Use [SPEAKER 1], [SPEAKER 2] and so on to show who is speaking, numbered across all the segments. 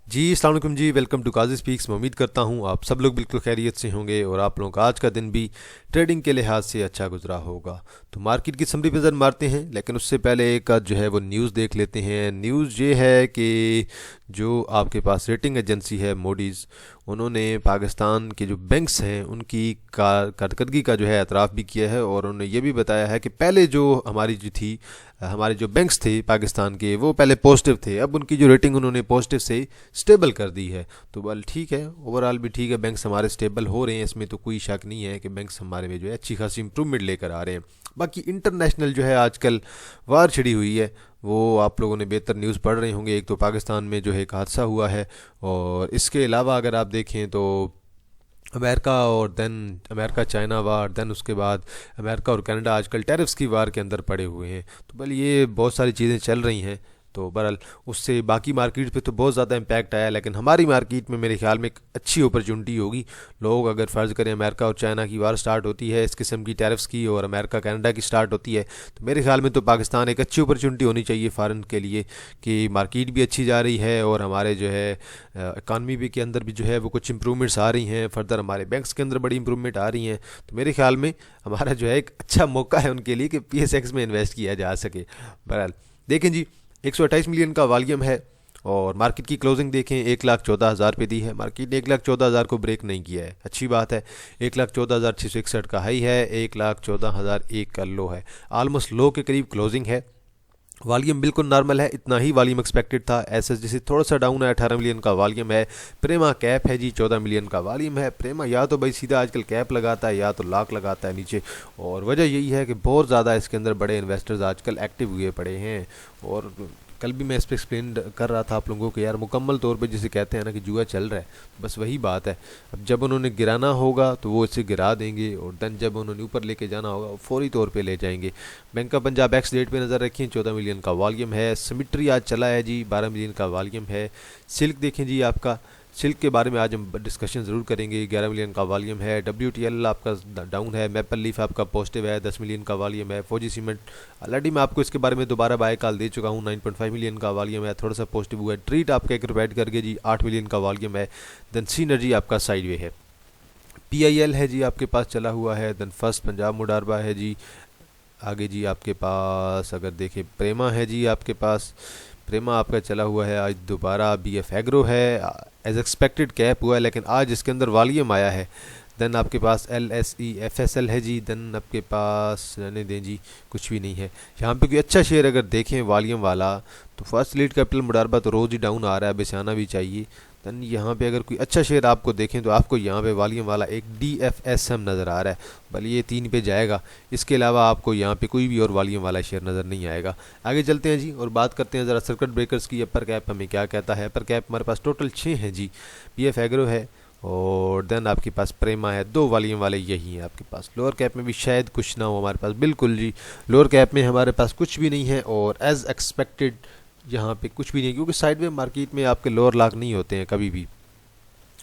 [SPEAKER 1] जी अस्सलाम वालेकुम जी, welcome to Qazi speaks. मैं उम्मीद करता हूँ आप सब लोग बिल्कुल खैरियत से होंगे और आप लोगों का आज का दिन भी ट्रेडिंग के लिहाज से अच्छा गुजरा होगा। तो मार्केट की समरी पे नज़र मारते हैं, लेकिन उससे पहले एक जो है वो न्यूज़ देख लेते हैं। न्यूज़ ये है कि जो आपके पास रेटिंग एजेंसी है मोडीज़, उन्होंने पाकिस्तान के जो बैंक्स हैं उनकी कारकर्दगी का जो है एतराफ़ भी किया है और उन्होंने ये भी बताया है कि पहले जो हमारी जो थी हमारे जो बैंक्स थे पाकिस्तान के, वो पहले पॉजिटिव थे, अब उनकी जो रेटिंग उन्होंने पॉजिटिव से स्टेबल कर दी है। तो बल ठीक है, ओवरऑल भी ठीक है, बैंक्स हमारे स्टेबल हो रहे हैं, इसमें तो कोई शक नहीं है कि बैंक्स हमारे में जो है अच्छी खासी इंप्रूवमेंट लेकर आ रहे हैं। बाकी इंटरनेशनल जो है आजकल वार छिड़ी हुई है, वो आप लोगों ने बेहतर न्यूज़ पढ़ रहे होंगे। एक तो पाकिस्तान में जो है एक हादसा हुआ है, और इसके अलावा अगर आप देखें तो अमेरिका और then America China war, then उसके बाद अमेरिका और कनाडा आजकल टैरिफ्स की वार के अंदर पड़े हुए हैं। तो बल ये बहुत सारी चीज़ें चल रही हैं। तो बहरहाल उससे बाकी मार्केट पे तो बहुत ज़्यादा इम्पैक्ट आया, लेकिन हमारी मार्केट में मेरे ख्याल में एक अच्छी अपॉर्चुनिटी होगी। लोग अगर फ़र्ज़ करें अमेरिका और चाइना की वार स्टार्ट होती है इस किस्म की टैरिफ्स की, और अमेरिका कनाडा की स्टार्ट होती है, तो मेरे ख्याल में तो पाकिस्तान एक अच्छी अपॉर्चुनिटी होनी चाहिए फ़ॉरेन के लिए, कि मार्केट भी अच्छी जा रही है और हमारे जो है इकानमी भी के अंदर भी जो है वो कुछ इंप्रूवमेंट्स आ रही हैं, फर्दर हमारे बैंक्स के अंदर बड़ी इंप्रूवमेंट आ रही हैं। तो मेरे ख्याल में हमारा जो है एक अच्छा मौका है उनके लिए कि PSX में इन्वेस्ट किया जा सके। बहरहाल देखें जी, 128 मिलियन का वॉल्यूम है, और मार्केट की क्लोजिंग देखें 1,14,000 पे दी है। मार्केट ने 1,14,000 को ब्रेक नहीं किया है, अच्छी बात है। 1,14,661 का हाई है, 1,14,001 का लो है, आलमोस्ट लो के करीब क्लोजिंग है। वॉल्यूम बिल्कुल नॉर्मल है, इतना ही वॉल्यूम एक्सपेक्टेड था। SSGC थोड़ा सा डाउन है, 18 मिलियन का वॉल्यूम है। प्रेमा कैप है जी, 14 मिलियन का वॉल्यूम है। प्रेमा या तो भाई सीधा आजकल कैप लगाता है या तो लॉक लगाता है नीचे, और वजह यही है कि बहुत ज़्यादा इसके अंदर बड़े इन्वेस्टर्स आजकल एक्टिव हुए पड़े हैं। और कल भी मैं इस पर एक्सप्लेन कर रहा था आप लोगों को, यार मुकम्मल तौर पे जिसे कहते हैं ना कि जुआ चल रहा है, बस वही बात है। अब जब उन्होंने गिराना होगा तो वो इसे गिरा देंगे, और देन जब उन्होंने ऊपर लेके जाना होगा वो फौरी तौर पे ले जाएंगे। Bank of Punjab ex date पे नज़र रखें, 14 मिलियन का वॉल्यूम है। सिमिट्री आज चला है जी, 12 मिलियन का वॉल्यूम है। सिल्क देखें जी, आपका सिल्क के बारे में आज हम डिस्कशन ज़रूर करेंगे, 11 मिलियन का वॉल्यूम है। WTL आपका डाउन है। मैपल लीफ आपका पॉजिटिव है, 10 मिलियन का वॉल्यूम है। फौजी सीमेंट ऑलरेडी मैं आपको इसके बारे में दोबारा बाय कॉल दे चुका हूँ, 9.5 मिलियन का वॉल्यूम है, थोड़ा सा पॉजिटिव हुआ है। ट्रीट आपका एक रिवाइड करके जी 8 मिलियन का वॉल्यूम है। देन सीनर्जी आपका साइडवे है। PIL है जी आपके पास चला हुआ है। देन फर्स्ट पंजाब मुडारबा है जी। आगे जी आपके पास अगर देखें प्रेमा है जी आपके पास, प्रेमा आपका चला हुआ है आज दोबारा। BF एग्रो है, एज एक्सपेक्टेड कैप हुआ है, लेकिन आज इसके अंदर वॉल्यूम आया है। देन आपके पास LSE FSL है जी। देन आपके पास रहने दें जी, कुछ भी नहीं है यहाँ पे कोई अच्छा शेयर अगर देखें वॉल्यूम वाला, तो फर्स्ट लीड कैपिटल मुडारबा तो रोज़ ही डाउन आ रहा है, बस आना भी चाहिए। देन यहाँ पे अगर कोई अच्छा शेयर आपको देखें तो आपको यहाँ पे वॉल्यूम वाला एक DFSM नज़र आ रहा है, भले ये 3 पे जाएगा। इसके अलावा आपको यहाँ पे कोई भी और वॉल्यूम वाला शेयर नज़र नहीं आएगा। आगे चलते हैं जी और बात करते हैं ज़रा सर्किट ब्रेकर्स की। अपर कैप हमें क्या कहता है? अपर कैप हमारे पास टोटल 6 हैं जी। PF एग्रो है, और देन आपके पास प्रेमा है, 2 वॉल्यूम वाले यही हैं आपके पास। लोअर कैप में भी शायद कुछ ना हो हमारे पास, बिल्कुल जी लोअर कैप में हमारे पास कुछ भी नहीं है, और एज एक्सपेक्टेड यहाँ पे कुछ भी नहीं, क्योंकि साइडवे मार्केट में आपके लोअर लॉक नहीं होते हैं कभी भी।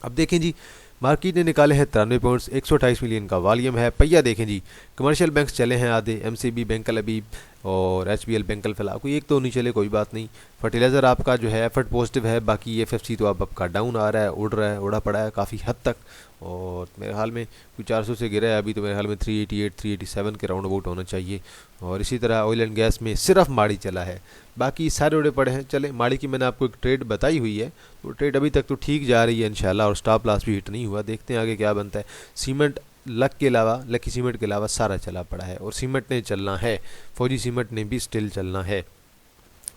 [SPEAKER 1] अब देखें जी, मार्केट ने निकाले हैं 93 पॉइंट्स, 128 मिलियन का वॉल्यूम है। पहिया देखें जी, कमर्शियल बैंक्स चले हैं आधे, MCB बैंकल अबीब और HBL बैंकल फिलहाल, कोई एक तो नहीं चले, कोई बात नहीं। फर्टिलाइज़र आपका जो है एफर्ट पॉजिटिव है, बाकी FFC तो अब आपका डाउन आ रहा है, उड़ रहा है, उड़ा पड़ा है काफ़ी हद तक, और मेरे हाल में कोई 400 से गिरा है अभी, तो मेरे हाल में 388 387 के राउंड अबाउट होना चाहिए। और इसी तरह ऑयल एंड गैस में सिर्फ माड़ी चला है, बाकी सारे उड़े पड़े हैं। चले, माड़ी की मैंने आपको एक ट्रेड बताई हुई है, तो ट्रेड अभी तक तो ठीक जा रही है इंशाल्लाह, और स्टॉप लॉस भी हिट नहीं हुआ, देखते हैं आगे क्या बनता है। सीमेंट लकी सीमेंट के अलावा सारा चला पड़ा है, और सीमेंट ने चलना है, फौजी सीमेंट ने भी स्टिल चलना है।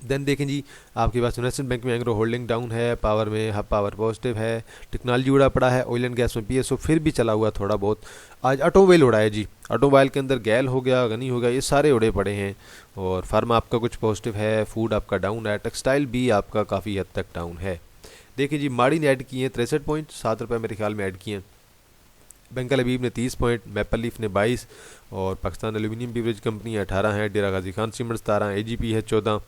[SPEAKER 1] देन देखें जी, आपके पास यूनाइटेड बैंक में एंग्रो होल्डिंग डाउन है, पावर में हब पावर पॉजिटिव है, टेक्नोलॉजी उड़ा पड़ा है, ऑयल एंड गैस में PSO फिर भी चला हुआ थोड़ा बहुत। आज ऑटोमोबाइल उड़ा है जी, ऑटोमोबाइल के अंदर गैल हो गया, गनी हो गया, ये सारे उड़े पड़े हैं। और फार्मा आपका कुछ पॉजिटिव है, फूड आपका डाउन है, टेक्सटाइल भी आपका काफ़ी हद तक डाउन है। देखिए जी, माड़ी ने ऐड किए हैं 63 पॉइंट, 7 रुपये मेरे ख्याल में ऐड किए हैं। बैंकल अबीब ने 30 पॉइंट, मैपल लीफ ने 22, और पाकिस्तान एल्यूमिनियम बीवरेज कंपनी 18 है, डेरा गाजी खान सीमेंट 17, AGP है 14,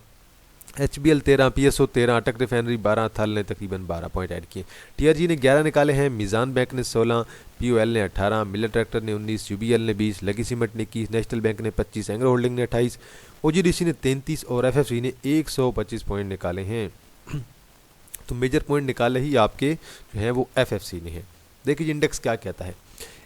[SPEAKER 1] HBL 13, PSO 13, अटक रिफाइनरी 12, थल ने तकरीबन 12 पॉइंट ऐड किए। TRG ने 11 निकाले हैं, मीज़ान बैंक ने 16, POL ने 18, मिलर ट्रैक्टर ने 19, UBL ने 20, लकी सीमेंट ने 21, नेशनल बैंक ने 25, एंग्रो होल्डिंग ने 28, OGDC ने 33 और FFC ने 125 पॉइंट निकाले हैं। तो मेजर पॉइंट निकाले ही आपके जो है वो FFC ने है। देखिए इंडेक्स क्या कहता है,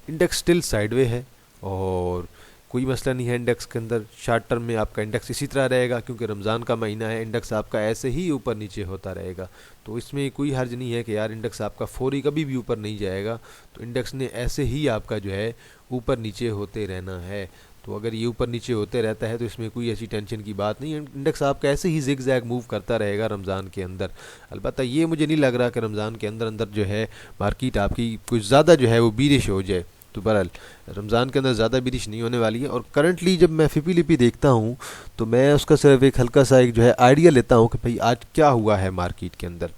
[SPEAKER 1] इंडेक्स स्टिल साइडवे है और कोई मसला नहीं है इंडेक्स के अंदर। शॉर्ट टर्म में आपका इंडेक्स इसी तरह रहेगा, क्योंकि रमज़ान का महीना है, इंडेक्स आपका ऐसे ही ऊपर नीचे होता रहेगा। तो इसमें कोई हर्ज नहीं है कि यार इंडेक्स आपका फौरी कभी भी ऊपर नहीं जाएगा, तो इंडेक्स ने ऐसे ही आपका जो है ऊपर नीचे होते रहना है। तो अगर ये ऊपर नीचे होते रहता है तो इसमें कोई ऐसी टेंशन की बात नहीं है, इंडेक्स आपका ऐसे ही जिग जैग मूव करता रहेगा रमज़ान के अंदर। अलबत्ता ये मुझे नहीं लग रहा कि रमज़ान के अंदर अंदर जो है मार्केट आपकी कुछ ज़्यादा जो है वो बीरिश हो जाए। तो बहरहाल रमज़ान के अंदर ज़्यादा बारिश नहीं होने वाली है। और करंटली जब मैं फिपी लिपि देखता हूँ तो मैं उसका सिर्फ एक हल्का सा एक जो है आइडिया लेता हूँ कि भाई आज क्या हुआ है मार्केट के अंदर।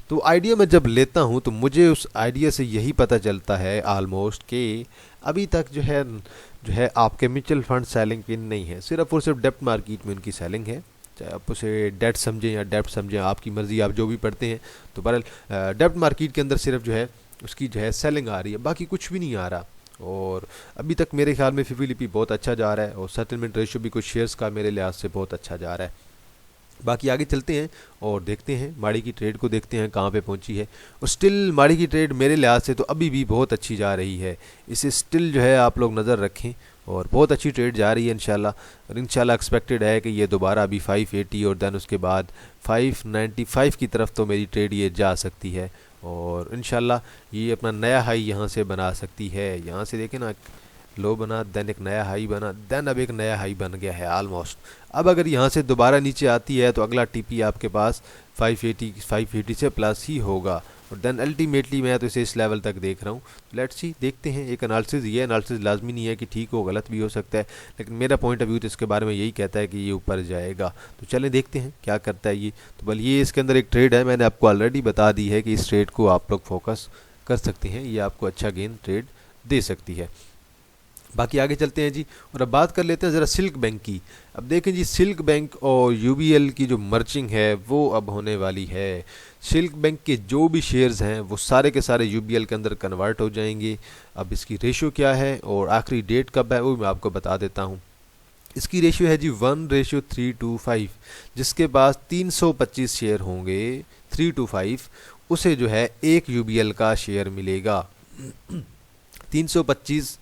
[SPEAKER 1] तो आइडिया मैं जब लेता हूँ तो मुझे उस आइडिया से यही पता चलता है ऑलमोस्ट कि अभी तक जो है आपके म्यूचुअल फंड सेलिंग पिन नहीं है, सिर्फ और सिर्फ डेप्ट मार्केट में उनकी सेलिंग है। चाहे आप उसे डेट समझें या डेप्ट समझें, आपकी मर्ज़ी, आप जो भी पढ़ते हैं। तो बहरहाल डेप्ट मार्केट के अंदर सिर्फ जो है उसकी जो है सेलिंग आ रही है, बाकी कुछ भी नहीं आ रहा। और अभी तक मेरे ख्याल में फिपी लिपि बहुत अच्छा जा रहा है और सेटलमेंट रेशियो भी कुछ शेयर्स का मेरे लिहाज से बहुत अच्छा जा रहा है। बाकी आगे चलते हैं और देखते हैं माड़ी की ट्रेड को, देखते हैं कहाँ पे पहुँची है। और स्टिल माड़ी की ट्रेड मेरे लिहाज से तो अभी भी बहुत अच्छी जा रही है, इसे स्टिल जो है आप लोग नज़र रखें और बहुत अच्छी ट्रेड जा रही है इंशाल्लाह। और इंशाल्लाह एक्सपेक्टेड है कि ये दोबारा अभी 580 और देन उसके बाद 595 की तरफ तो मेरी ट्रेड ये जा सकती है और इंशाल्लाह ये अपना नया हाई यहाँ से बना सकती है। यहाँ से देखें ना, लो बना, देन एक नया हाई बना, देन अब एक नया हाई बन गया है ऑलमोस्ट। अब अगर यहाँ से दोबारा नीचे आती है तो अगला टीपी आपके पास 580 से प्लस ही होगा और देन अल्टीमेटली मैं तो इसे इस लेवल तक देख रहा हूँ। लेट्स सी, देखते हैं। एक एनालिसिस, ये एनालिसिस लाजमी नहीं है कि ठीक हो, गलत भी हो सकता है, लेकिन मेरा पॉइंट ऑफ व्यू तो इसके बारे में यही कहता है कि ये ऊपर जाएगा। तो चलें देखते हैं क्या करता है ये। तो बल ये इसके अंदर एक ट्रेड है, मैंने आपको ऑलरेडी बता दी है कि इस ट्रेड को आप लोग फोकस कर सकते हैं, ये आपको अच्छा गेन ट्रेड दे सकती है। बाकी आगे चलते हैं जी और अब बात कर लेते हैं ज़रा सिल्क बैंक की। अब देखें जी, सिल्क बैंक और यूबीएल की जो मर्जिंग है वो अब होने वाली है। सिल्क बैंक के जो भी शेयर्स हैं वो सारे के सारे यूबीएल के अंदर कन्वर्ट हो जाएंगे। अब इसकी रेशियो क्या है और आखिरी डेट कब है वो मैं आपको बता देता हूँ। इसकी रेशियो है जी 1:325। जिसके पास 325 शेयर होंगे 3:5, उसे जो है एक यूबीएल का शेयर मिलेगा। 325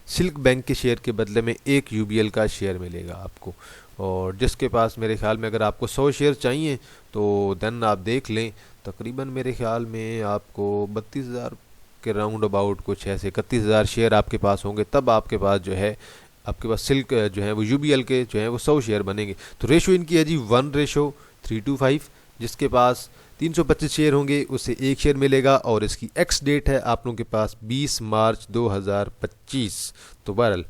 [SPEAKER 1] सिल्क बैंक के शेयर के बदले में एक यूबीएल का शेयर मिलेगा आपको। और जिसके पास मेरे ख्याल में अगर आपको 100 शेयर चाहिए तो देन आप देख लें, तकरीबन मेरे ख्याल में आपको 32,000 के राउंड अबाउट कुछ ऐसे 31,000 शेयर आपके पास होंगे, तब आपके पास जो है आपके पास सिल्क जो है वो यूबीएल के जो है वो 100 शेयर बनेंगे। तो रेशो इनकी है जी 1:325। जिसके पास 325 शेयर होंगे उसे एक शेयर मिलेगा और इसकी एक्स डेट है आप लोगों के पास 20 मार्च 2025। तो बहरहाल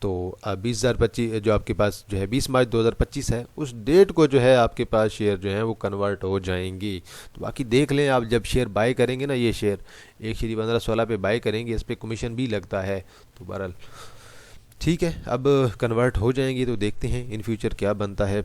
[SPEAKER 1] तो 20,025 जो आपके पास जो है 20 मार्च 2025 है, उस डेट को जो है आपके पास शेयर जो है वो कन्वर्ट हो जाएंगी। तो बाकी देख लें, आप जब शेयर बाय करेंगे ना, ये शेयर एक शेयर 15-16 पे बाय करेंगे, इस पर कमीशन भी लगता है। तो बहरहाल ठीक है, अब कन्वर्ट हो जाएंगी तो देखते हैं इन फ्यूचर क्या बनता है।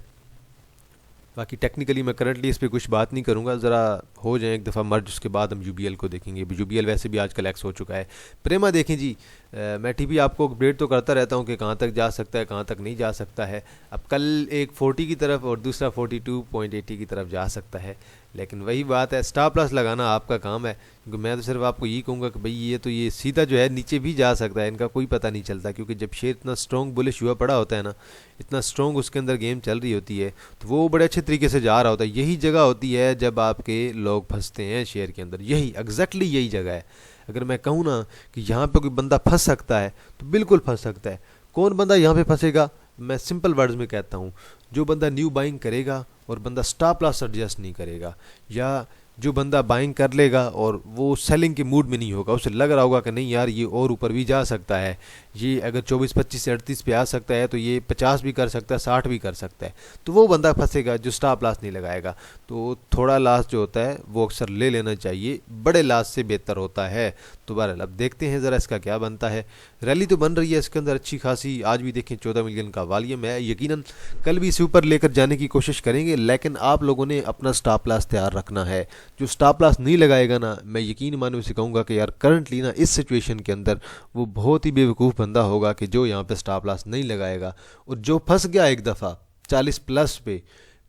[SPEAKER 1] बाकी टेक्निकली मैं करंटली इस पर कुछ बात नहीं करूँगा, ज़रा हो जाए एक दफ़ा मर्ज, उसके बाद हम यूबीएल को देखेंगे। यूबीएल वैसे भी आजकल एक्स हो चुका है। प्रेमा देखें जी, मैं टीपी आपको अपडेट तो करता रहता हूँ कि कहाँ तक जा सकता है, कहाँ तक नहीं जा सकता है। अब कल एक 40 की तरफ और दूसरा 42.80 की तरफ जा सकता है, लेकिन वही बात है, स्टॉप लॉस लगाना आपका काम है। क्योंकि मैं तो सिर्फ आपको यही कहूँगा कि भाई ये सीधा जो है नीचे भी जा सकता है, इनका कोई पता नहीं चलता। क्योंकि जब शेयर इतना स्ट्रॉन्ग बुलिश हुआ पड़ा होता है ना, इतना स्ट्रॉन्ग उसके अंदर गेम चल रही होती है, तो वो बड़े अच्छे तरीके से जा रहा होता है। यही जगह होती है जब आपके लोग फंसते हैं शेयर के अंदर, यही एग्जैक्टली यही जगह है। अगर मैं कहूँ ना कि यहाँ पे कोई बंदा फंस सकता है तो बिल्कुल फंस सकता है। कौन बंदा यहाँ पे फंसेगा, मैं सिंपल वर्ड्स में कहता हूँ, जो बंदा न्यू बाइंग करेगा और बंदा स्टॉप लॉस एडजस्ट नहीं करेगा, या जो बंदा बाइंग कर लेगा और वो सेलिंग के मूड में नहीं होगा, उसे लग रहा होगा कि नहीं यार ये और ऊपर भी जा सकता है, ये अगर 24-25 से 38 पे आ सकता है तो ये 50 भी कर सकता है, 60 भी कर सकता है, तो वो बंदा फंसेगा जो स्टॉप लॉस नहीं लगाएगा। तो थोड़ा लॉस जो होता है वो अक्सर ले लेना चाहिए, बड़े लॉस से बेहतर होता है। तो बहरहाल अब देखते हैं ज़रा इसका क्या बनता है। रैली तो बन रही है इसके अंदर अच्छी खासी, आज भी देखें 14 मिलियन का वॉल्यूम है। यकीनन कल भी इसे ऊपर लेकर जाने की कोशिश करेंगे, लेकिन आप लोगों ने अपना स्टॉप लॉस तैयार रखना है। जो स्टॉप लॉस नहीं लगाएगा ना, मैं यकीन मानो उसे कहूँगा कि यार करंटली ना इस सिचुएशन के अंदर वो बहुत ही बेवकूफ़ बंदा होगा कि जो यहाँ पे स्टॉप लॉस नहीं लगाएगा। और जो फंस गया एक दफ़ा 40+ पे,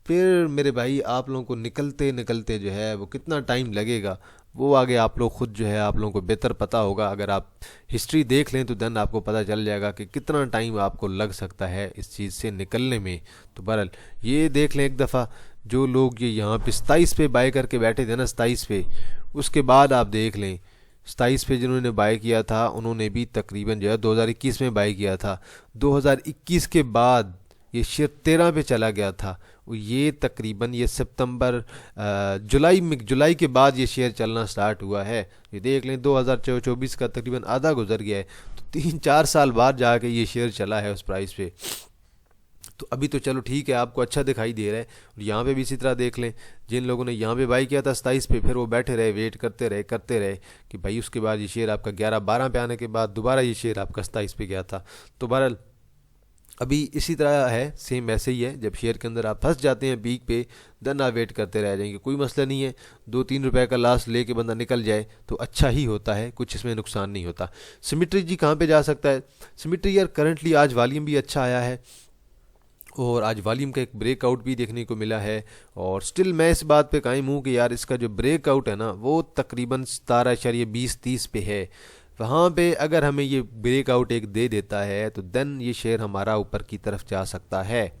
[SPEAKER 1] फिर मेरे भाई आप लोगों को निकलते निकलते जो है वो कितना टाइम लगेगा वो आगे आप लोग खुद जो है आप लोगों को बेहतर पता होगा। अगर आप हिस्ट्री देख लें तो देन आपको पता चल जाएगा कि कितना टाइम आपको लग सकता है इस चीज़ से निकलने में। तो बहरहाल ये देख लें एक दफ़ा, जो लोग ये यहाँ पे 27 पे बाय करके बैठे थे ना 27 पे, उसके बाद आप देख लें 27 पे जिन्होंने बाय किया था उन्होंने भी तकरीबन जो है 2021 में बाय किया था। 2021 के बाद ये शेयर 13 पे चला गया था। ये तकरीबन ये सितंबर जुलाई के बाद ये शेयर चलना स्टार्ट हुआ है। ये देख लें 2024 का तकरीबन आधा गुजर गया है, तो 3-4 साल बाद जाके ये शेयर चला है उस प्राइस पे। तो अभी तो चलो ठीक है, आपको अच्छा दिखाई दे रहा है। और यहाँ पे भी इसी तरह देख लें, जिन लोगों ने यहाँ पे बाई किया था 27 पे, फिर वो बैठे रहे, वेट करते रहे कि भाई उसके बाद ये शेयर आपका 11-12 पे आने के बाद दोबारा ये शेयर आपका 27 पे गया था। तो बहरहाल अभी इसी तरह है, सेम ऐसे ही है। जब शेयर के अंदर आप फंस जाते हैं पीक पे, देन आप वेट करते रह जाएंगे, कोई मसला नहीं है। 2-3 रुपए का लास्ट लेके बंदा निकल जाए तो अच्छा ही होता है, कुछ इसमें नुकसान नहीं होता। सिमेट्री जी कहाँ पे जा सकता है? सिमेट्री यार करंटली आज वॉल्यूम भी अच्छा आया है और आज वॉल्यूम का एक ब्रेकआउट भी देखने को मिला है। और स्टिल मैं इस बात पे कायम हूँ कि यार इसका जो ब्रेकआउट है ना वो तकरीबन 17.20-30 पे है। वहाँ पे अगर हमें ये ब्रेकआउट एक दे देता है तो देन ये शेयर हमारा ऊपर की तरफ जा सकता है।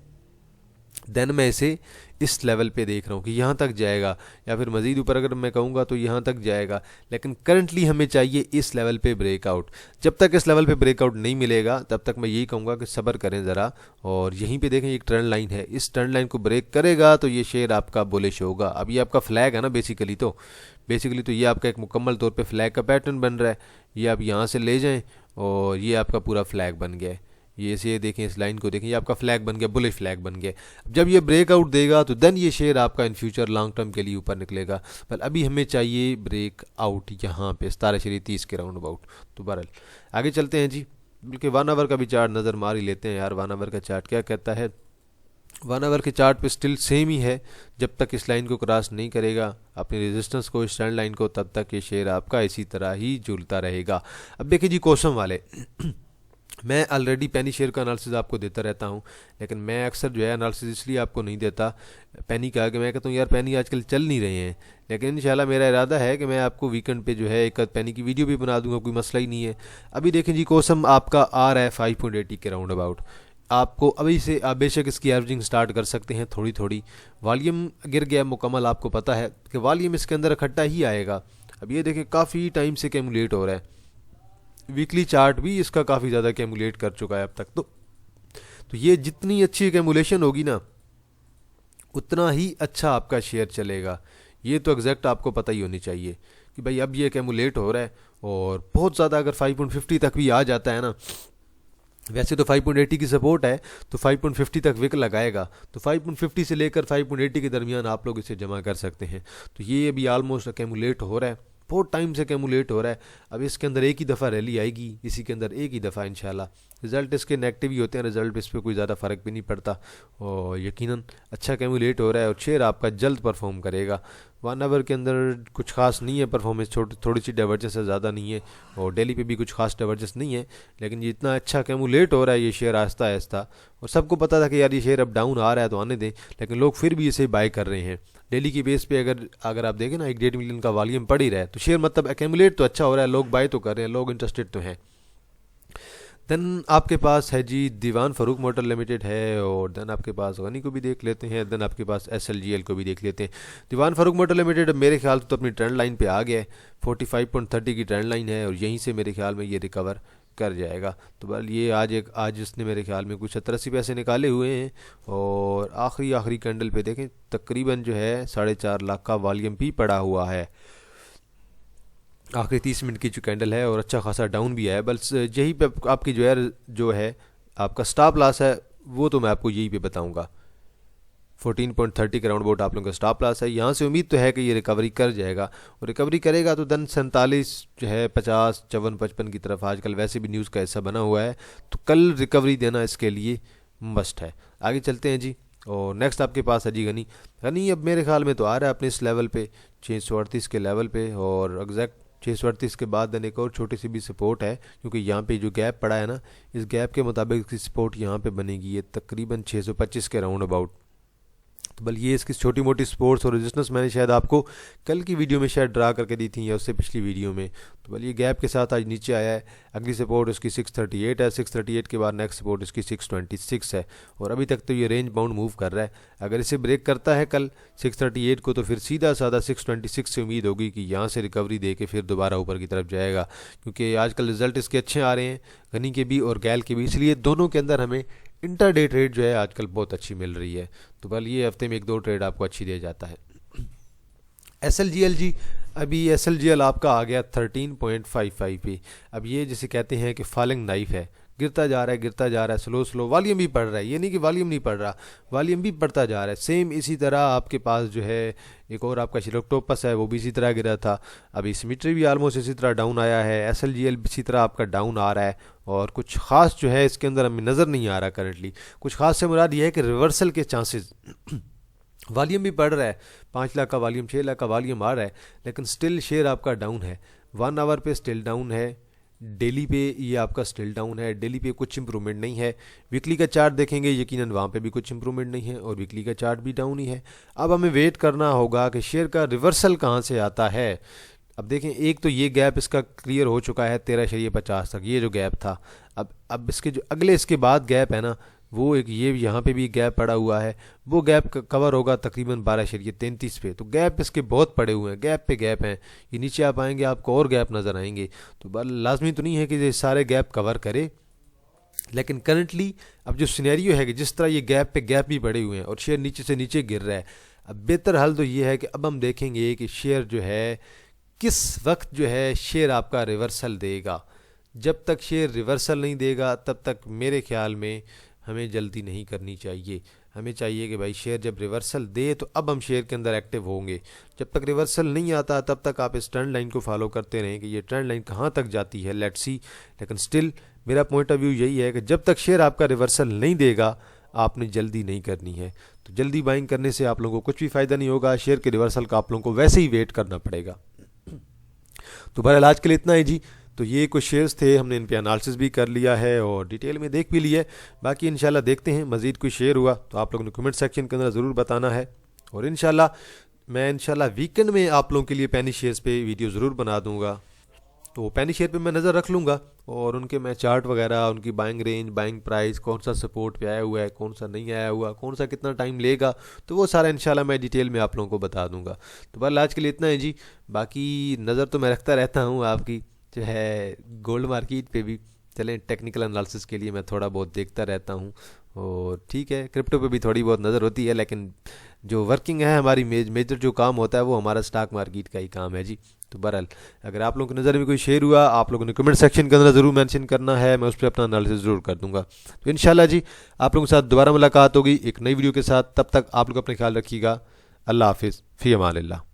[SPEAKER 1] देन मैं इसे इस लेवल पे देख रहा हूँ कि यहाँ तक जाएगा, या फिर मज़ीद ऊपर अगर मैं कहूँगा तो यहाँ तक जाएगा। लेकिन करंटली हमें चाहिए इस लेवल पे ब्रेकआउट। जब तक इस लेवल पे ब्रेकआउट नहीं मिलेगा तब तक मैं यही कहूँगा कि सब्र करें ज़रा। और यहीं पे देखें एक ट्रेंड लाइन है, इस ट्रेंड लाइन को ब्रेक करेगा तो ये शेयर आपका बुलिश होगा। अब ये आपका फ्लैग है ना बेसिकली तो ये आपका एक मुकम्मल तौर पर फ्लैग का पैटर्न बन रहा है। ये आप यहाँ से ले जाएँ और ये आपका पूरा फ्लैग बन गया है। ये से देखें, इस लाइन को देखें, ये आपका फ्लैग बन गया, बुलिश फ्लैग बन गया। जब ये ब्रेकआउट देगा तो देन ये शेयर आपका इन फ्यूचर लॉन्ग टर्म के लिए ऊपर निकलेगा। पर अभी हमें चाहिए ब्रेकआउट यहाँ पे 17.30 के राउंड अबाउट। तो बहरहाल आगे चलते हैं जी, बल्कि 1 आवर का भी चार्ट नज़र मार ही लेते हैं यार। 1 आवर का चार्ट क्या कहता है? 1 आवर के चार्ट पे स्टिल सेम ही है। जब तक इस लाइन को क्रॉस नहीं करेगा अपनी रेजिस्टेंस को, इस ट्रेंड लाइन को, तब तक ये शेयर आपका इसी तरह ही झूलता रहेगा। अब देखिए जी कोसम वाले मैं ऑलरेडी पेनी शेयर का एनालिसिस आपको देता रहता हूं, लेकिन मैं अक्सर जो है एनालिसिस इसलिए आपको नहीं देता पेनी का कि मैं कहता हूं यार पेनी आजकल चल नहीं रहे हैं। लेकिन इंशाल्लाह मेरा इरादा है कि मैं आपको वीकेंड पे जो है एक पेनी की वीडियो भी बना दूंगा, कोई मसला ही नहीं है। अभी देखें जी कोसम आपका आ रहा है 5.80 के राउंड अबाउट। आपको अभी से आप बेशक इसकी एवरेजिंग स्टार्ट कर सकते हैं थोड़ी थोड़ी। वॉल्यूम गिर गया मुकम्मल, आपको पता है कि वॉल्यूम इसके अंदर इकट्ठा ही आएगा। अब ये देखें काफ़ी टाइम से कैमुलेट हो रहा है, वीकली चार्ट भी इसका काफ़ी ज़्यादा कैमुलेट कर चुका है अब तक। तो ये जितनी अच्छी कैमुलेशन होगी ना उतना ही अच्छा आपका शेयर चलेगा। ये तो एग्जैक्ट आपको पता ही होनी चाहिए कि भाई अब ये कैमुलेट हो रहा है और बहुत ज़्यादा अगर 5.50 तक भी आ जाता है ना, वैसे तो 5.80 की सपोर्ट है तो 5.50 तक विक लगाएगा, तो 5.50 से लेकर 5.80 के दरमियान आप लोग इसे जमा कर सकते हैं। तो ये अभी आलमोस्ट कैमुलेट हो रहा है, बहुत टाइम से कैमुलेट हो रहा है। अब इसके अंदर एक ही दफ़ा रैली आएगी, इसी के अंदर एक ही दफ़ा इंशाल्लाह। रिज़ल्ट इसके नेगेटिव ही होते हैं, रिज़ल्ट इस पर कोई ज़्यादा फ़र्क भी नहीं पड़ता और यकीनन अच्छा कैमुलेट हो रहा है और शेयर आपका जल्द परफॉर्म करेगा। 1 आवर के अंदर कुछ खास नहीं है परफॉर्मेंस, थोड़ी सी डाइवर्जेंस है, ज़्यादा नहीं है। और डेली पे भी कुछ खास डाइवर्जेंस नहीं है, लेकिन ये इतना अच्छा कैमुलेट हो रहा है ये शेयर आहिस्ता आहिस्ता। और सबको पता था कि यार ये शेयर अब डाउन आ रहा है तो आने दें, लेकिन लोग फिर भी इसे बाय कर रहे हैं। डेली की बेस पे अगर आप देखें ना 1-1.5 मिलियन का वॉल्यूम पड़ ही रहा है तो शेयर मतलब एक्यूमुलेट तो अच्छा हो रहा है, लोग बाय तो कर रहे हैं, लोग इंटरेस्टेड तो हैं। देन आपके पास है जी दीवान फ़ारूक मोटर लिमिटेड है, और देन आपके पास गनी को भी देख लेते हैं, देन आपके पास SLGL को भी देख लेते हैं। दीवान फ़ारूक मोटर लिमिटेड मेरे ख्याल तो अपनी ट्रेंड लाइन पे आ गया है, 45.30 की ट्रेंड लाइन है और यहीं से मेरे ख्याल में ये रिकवर कर जाएगा। तो बल ये आज इसने मेरे ख्याल में कुछ 70-80 पैसे निकाले हुए हैं और आखिरी कैंडल पे देखें तकरीबन जो है 4.5 लाख का वॉल्यूम भी पड़ा हुआ है। आखिरी 30 मिनट की जो कैंडल है और अच्छा खासा डाउन भी है। बस यही पे आपकी जो है आपका स्टॉप लॉस है वो तो मैं आपको यही पे बताऊंगा। 14.30 के राउंड अबाउट आप लोगों का स्टॉप लॉस है। यहाँ से उम्मीद तो है कि ये रिकवरी कर जाएगा और रिकवरी करेगा तो देन 47 जो है 50, 54, 55 की तरफ आजकल वैसे भी न्यूज़ का हिस्सा बना हुआ है, तो कल रिकवरी देना इसके लिए मस्ट है। आगे चलते हैं जी, और नेक्स्ट आपके पास है जी गनी अब मेरे ख्याल में तो आ रहा है अपने इस लेवल पे 638 के लेवल पे, और एग्जैक्ट 638 के बाद देन एक और छोटी सी भी सपोर्ट है, क्योंकि यहाँ पे जो गैप पड़ा है ना इस गैप के मुताबिक इसकी सपोर्ट यहाँ पे बनेगी, ये तकरीबन 625 के राउंड अबाउट। तो बल ये इसकी छोटी मोटी सपोर्ट्स और रेजिस्टेंस मैंने शायद आपको कल की वीडियो में शायद ड्रा करके दी थी या उससे पिछली वीडियो में। तो बल ये गैप के साथ आज नीचे आया है। अगली सपोर्ट उसकी 638 है, 638 के बाद नेक्स्ट सपोर्ट इसकी 626 है और अभी तक तो ये रेंज बाउंड मूव कर रहा है। अगर इसे ब्रेक करता है कल 638 को तो फिर सीधा साधा 626 से उम्मीद होगी कि यहाँ से रिकवरी दे के फिर दोबारा ऊपर की तरफ जाएगा, क्योंकि आजकल रिजल्ट इसके अच्छे आ रहे हैं, गनी के भी और गैल के भी, इसलिए दोनों के अंदर हमें इंटरडे ट्रेड जो है आजकल बहुत अच्छी मिल रही है। तो बल ये हफ्ते में 1-2 ट्रेड आपको अच्छी दे जाता है। SLGL जी, अभी SLGL आपका आ गया 13.55 पे। अब ये जिसे कहते हैं कि फॉलिंग नाइफ है, गिरता जा रहा है गिरता जा रहा है, स्लो स्लो वॉल्यूम भी बढ़ रहा है, ये नहीं कि वॉल्यूम नहीं बढ़ रहा, वॉल्यूम भी बढ़ता जा रहा है। सेम इसी तरह आपके पास जो है एक और आपका शिरोक्टोपस है, वो भी इसी तरह गिरा था। अभी सिमेट्री भी आलमोस्ट इसी तरह डाउन आया है, SLGL भी इसी तरह आपका डाउन आ रहा है और कुछ खास जो है इसके अंदर हमें नज़र नहीं आ रहा करंटली। कुछ खास से मुराद ये है कि रिवर्सल के चांसेस वॉल्यूम भी बढ़ रहा है, 5 लाख का वॉल्यूम 6 लाख का वॉल्यूम आ रहा है, लेकिन स्टिल शेयर आपका डाउन है। 1 आवर पे स्टिल डाउन है, डेली पे ये आपका स्टिल डाउन है, डेली पे कुछ इंप्रूवमेंट नहीं है। वीकली का चार्ट देखेंगे यकीनन वहाँ पे भी कुछ इंप्रूवमेंट नहीं है और वीकली का चार्ट भी डाउन ही है। अब हमें वेट करना होगा कि शेयर का रिवर्सल कहाँ से आता है। अब देखें, एक तो ये गैप इसका क्लियर हो चुका है 13.50 तक, ये जो गैप था। अब इसके जो अगले इसके बाद गैप है ना, वो एक ये यहाँ पे भी गैप पड़ा हुआ है, वो गैप कवर होगा तकरीबन 12.33 पे। तो गैप इसके बहुत पड़े हुए हैं, गैप पे गैप हैं। ये नीचे आप आएंगे आपको और गैप नज़र आएंगे। तो लाजमी तो नहीं है कि ये सारे गैप कवर करे, लेकिन करंटली अब जो सिनेरियो है कि जिस तरह ये गैप पे गैप भी पड़े हुए हैं और शेयर नीचे से नीचे गिर रहा है, अब बेहतर हल तो ये है कि अब हम देखेंगे कि शेयर जो है किस वक्त जो है शेयर आपका रिवर्सल देगा। जब तक शेयर रिवर्सल नहीं देगा तब तक मेरे ख्याल में हमें जल्दी नहीं करनी चाहिए। हमें चाहिए कि भाई शेयर जब रिवर्सल दे तो अब हम शेयर के अंदर एक्टिव होंगे। जब तक रिवर्सल नहीं आता तब तक आप इस ट्रेंड लाइन को फॉलो करते रहें कि ये ट्रेंड लाइन कहाँ तक जाती है, लेट्स सी। लेकिन स्टिल मेरा पॉइंट ऑफ व्यू यही है कि जब तक शेयर आपका रिवर्सल नहीं देगा आपने जल्दी नहीं करनी है। तो जल्दी बाइंग करने से आप लोगों को कुछ भी फ़ायदा नहीं होगा, शेयर के रिवर्सल का आप लोगों को वैसे ही वेट करना पड़ेगा। तो बहरहाल आज के लिए इतना ही जी। तो ये कुछ शेयर्स थे, हमने इन पे एनालिसिस भी कर लिया है और डिटेल में देख भी लिया है। बाकी इंशाल्लाह देखते हैं मज़ीद कोई शेयर हुआ तो आप लोगों ने कमेंट सेक्शन के अंदर ज़रूर बताना है। और इंशाल्लाह वीकेंड में आप लोगों के लिए पेनी शेयर्स पे वीडियो ज़रूर बना दूंगा। तो पेनी शेयर पे मैं नज़र रख लूँगा और उनके मैं चार्ट वगैरह, उनकी बाइंग रेंज, बाइंग प्राइस, कौन सा सपोर्ट पे आया हुआ है, कौन सा नहीं आया हुआ, कौन सा कितना टाइम लेगा, तो वो सारा इंशाल्लाह मैं डिटेल में आप लोगों को बता दूंगा। तो बस आज के लिए इतना है जी। बाकी नज़र तो मैं रखता रहता हूँ आपकी जो है गोल्ड मार्केट पे भी। चलें, टेक्निकल एनालिसिस के लिए मैं थोड़ा बहुत देखता रहता हूँ और ठीक है, क्रिप्टो पे भी थोड़ी बहुत नज़र होती है, लेकिन जो वर्किंग है हमारी मेजर जो काम होता है वो हमारा स्टॉक मार्केट का ही काम है जी। तो बहरहाल अगर आप लोगों की नज़र में कोई शेयर हुआ आप लोगों ने कमेंट सेक्शन के अंदर ज़रूर मेंशन करना है, मैं उस पर अपना एनालिसिस ज़रूर कर दूंगा। तो इंशाल्लाह जी आप लोगों के साथ दोबारा मुलाकात होगी एक नई वीडियो के साथ। तब तक आप लोग अपना ख्याल रखिएगा। अल्लाह हाफिज़, फ़ी अमान अल्लाह।